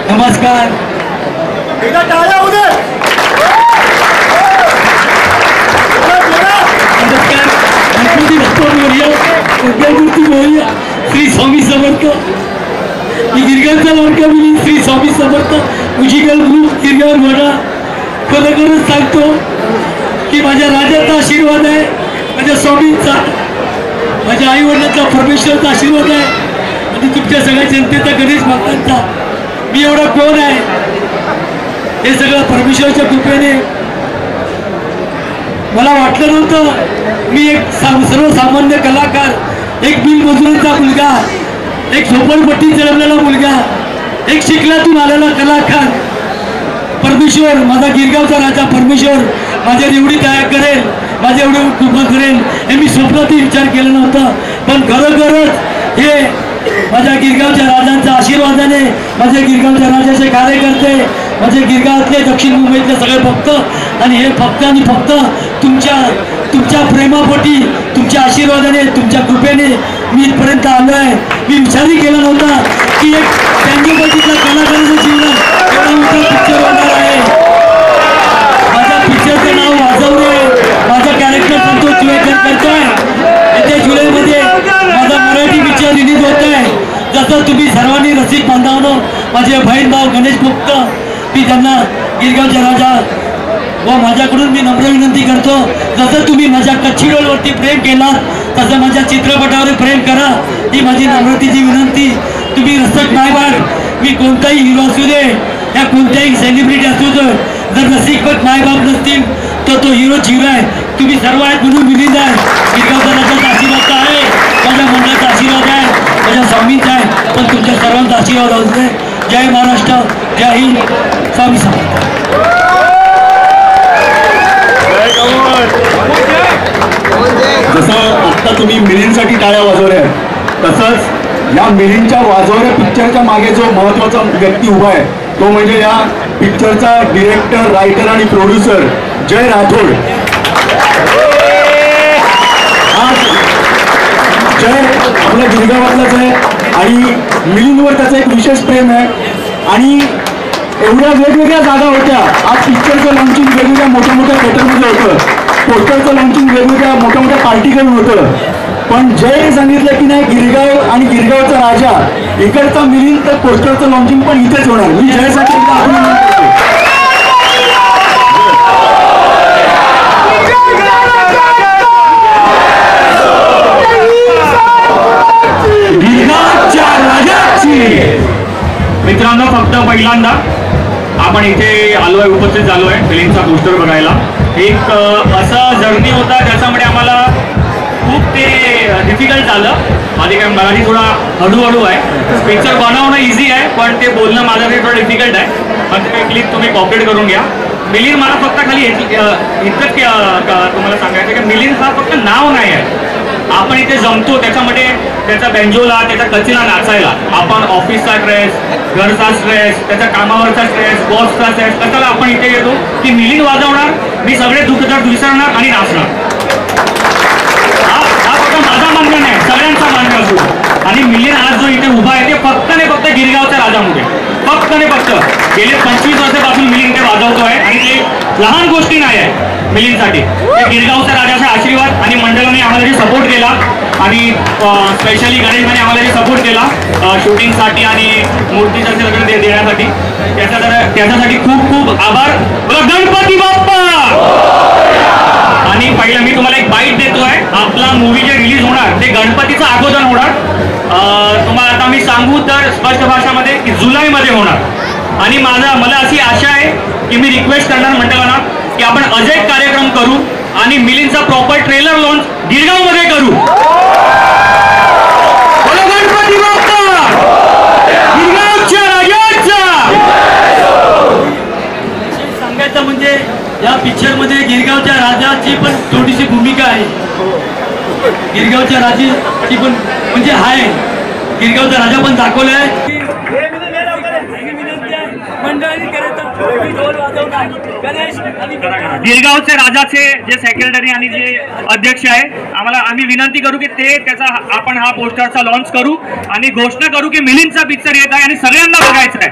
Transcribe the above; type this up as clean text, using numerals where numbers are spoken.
नमस्कार. श्री स्वामी समर्थ. मी गिरगावचा लाडका मुली श्री स्वामी समर्थ म्युझिकल ग्रुप गिरगाव म्हणा. खरोखरच सांगतो की माझ्या राजाचा आशीर्वाद आहे, माझ्या स्वामींचा, माझ्या आई वडिलांचा, परमेश्वराचा आशीर्वाद आहे आणि तुमच्या सगळ्या जनतेचा, गणेश भक्तांचा. मी एवढा कोण आहे हे सगळं परमेश्वराच्या कृपेने. मला वाटलं नव्हतं मी एक सर्वसामान्य कलाकार, एक बिनमजुरीचा मुलगा, एक झोपडपट्टी जन्मलेला मुलगा, एक शिकल्यातून आलेला कलाकार. परमेश्वर माझा गिरगावचा राजा परमेश्वर माझ्यावर एवढी दया करेल, माझ्या एवढी कृपा करेल हे मी स्वप्नातही विचार केला नव्हता. पण खरोखरच हे माझ्या गिरगावच्या राजांच्या आशीर्वादाने, माझ्या गिरगावच्या राजाचे कार्यकर्ते, माझे गिरगावातले, दक्षिण मुंबईतले सगळे भक्त आणि हे फक्त आणि फक्त तुमच्या प्रेमापोटी, तुमच्या आशीर्वादाने, तुमच्या कृपेने मी इथपर्यंत आलो आहे. मी विचारही केला नव्हता की एक त्यांच्यापैकीच्या कलाकाराचं जीवन एवढा मोठा पिक्चर होणार आहे. माझ्या पिक्चरचं नाव वाजवणे माझा कॅरेक्टर संतोष जुवेकर करतोय. येत्या जुलैमध्ये माझा मराठी पिक्चर रिलीज होत आहे. जसं तुम्ही सर्वांनी रसिक बांधवांनो, माझे बहीण भाऊ गणेश गुप्त, मी त्यांना गिरगावच्या राजा व माझ्याकडून मी नम्र विनंती करतो, जसं तुम्ही माझ्या कच्ची रोलवरती प्रेम केला तसं माझ्या चित्रपटावर प्रेम करा. ही माझी नम्रतेची विनंती. तुम्ही रसिक मायबाप, मी कोणताही हिरो असू दे या कोणत्याही सेलिब्रिटी असू दे, जर रसिकपट मायबाप नसतील तर तो हिरो झिरो आहे. तुम्ही सर्व आहेत म्हणून विलीन आहे. गिरगावचा राजाचा आशीर्वाद आहे, माझ्या मंडळाचा आशीर्वाद आहे, माझ्या स्वामींचा आहे, पण तुमच्या सर्वांचा आशीर्वाद असू. जय महाराष्ट्र, जय हिंद, स्वामी समर्थ. जसं आत्ता तुम्ही मिलिंदसाठी टाळ्या वाजवल्या तसंच या मिलिंदच्या वाजवण्या पिक्चरच्या मागे जो महत्त्वाचा व्यक्ती उभा आहे तो म्हणजे या पिक्चरचा डिरेक्टर, रायटर आणि प्रोड्युसर जय राठोड. आज जय आपल्या गिरगावातलाच आहे आणि मिलिंदवर त्याचं एक विशेष प्रेम आहे. आणि एवढ्या वेगवेगळ्या जागा होत्या. आज पिक्चरचं लॉन्चिंग वेगवेगळ्या मोठ्या मोठ्या थिएटरमध्ये होतं, पोस्टरचं लॉन्चिंग वेगवेगळ्या मोठ्या मोठ्या पार्टीकडून होतं. पण जय सांगितलं की नाही, गिरगाव आणि गिरगावचा राजा इकडचा मिलिंद, तर पोस्टरचं लॉन्चिंग पण इथेच होणार. मी जयसाठी अभिनंदन करतो. मित्रांनो, फक्त पहिल्यांदा आपण इथे आलो आहे, उपस्थित झालो आहे फिल्मचा पोस्टर बघायला. एक असा जर्नी होता ज्याच्यामुळे आम्हाला खूप ते डिफिकल्ट झालं. माझी काय मराठी थोडा हळूहळू आहे. पिक्चर बनवणं इझी आहे पण ते बोलणं माझ्यासाठी थोडं डिफिकल्ट आहे. पण ते क्लिप तुम्ही कॉपरेट करून घ्या. मिलिंद मला फक्त खाली इतकंच तुम्हाला सांगायचं की मिलिंद हा फक्त नाव नाही आहे. आपण इथे जमतो त्याच्यामध्ये त्याचा बेंजोला, त्याचा कचीला नाचायला. आपण ऑफिसचा स्ट्रेस, घरचा स्ट्रेस, त्याच्या कामावरचा स्ट्रेस, बॉसचा स्ट्रेस, कशाला आपण इथे येतो की मिलिंद वाजवणार, मी सगळे दुःखदर्द विसरणार आणि नाचणार. हा फक्त माझा मान्य नाही, सगळ्यांचा मान्य असतो. आणि मिलिंद आज जो इथे उभा आहे ते फक्त आणि फक्त गिरगावच्या राजामुळे, फक्त आणि फक्त गेले 25 वर्षापासून मिलिंद ते वाजवतोय. आणि ते लहान गोष्टी नाही आहे मिलिंदसाठी. ते गिरगावच्या राजाचा आशीर्वाद आणि मंडळाने आम्हाला सपोर्ट केला आणि स्पेशली गणेशने आम्हाला सपोर्ट केला शूटिंगसाठी आणि मूर्तीचं सगळं देण्यासाठी. त्याच्यासाठी खूप खूप आभार. गणपती बाप्पा. आणि पहिलं मी तुम्हाला एक बाईट देतोय. आपला मूवी जे रिलीज होणार ते गणपतीचं अगोदर होणार. तुम्हाला आता मी सांगू तर स्पष्ट भाषामध्ये की जुलैमध्ये होणार. आणि मला अशी आशा आहे की मी रिक्वेस्ट करणार मंडळांना की आपण अजय कार्यक्रम करू आणि मिलिंदचा प्रॉपर ट्रेलर लॉन्च गिरगावमध्ये करू. गणपती बाप्पा, गिरगावच्या राजाचा. सांगायचं म्हणजे या पिक्चरमध्ये गिरगावच्या राजाची पण थोडीशी भूमिका आहे. गिरगावच्या राजाची पण म्हणजे आहे, गिरगावचा राजा पण दाखवलाय. मंडळाने करायचं गिरगावचे राजाचे जे सेक्रेटरी आणि जे अध्यक्ष आहे आम्ही विनंती करू की ते त्याचा आपण हा पोस्टरचा लॉन्च करू आणि घोषणा करू की मिलिंदचा पिक्चर येत आहे आणि सगळ्यांना बघायचं आहे.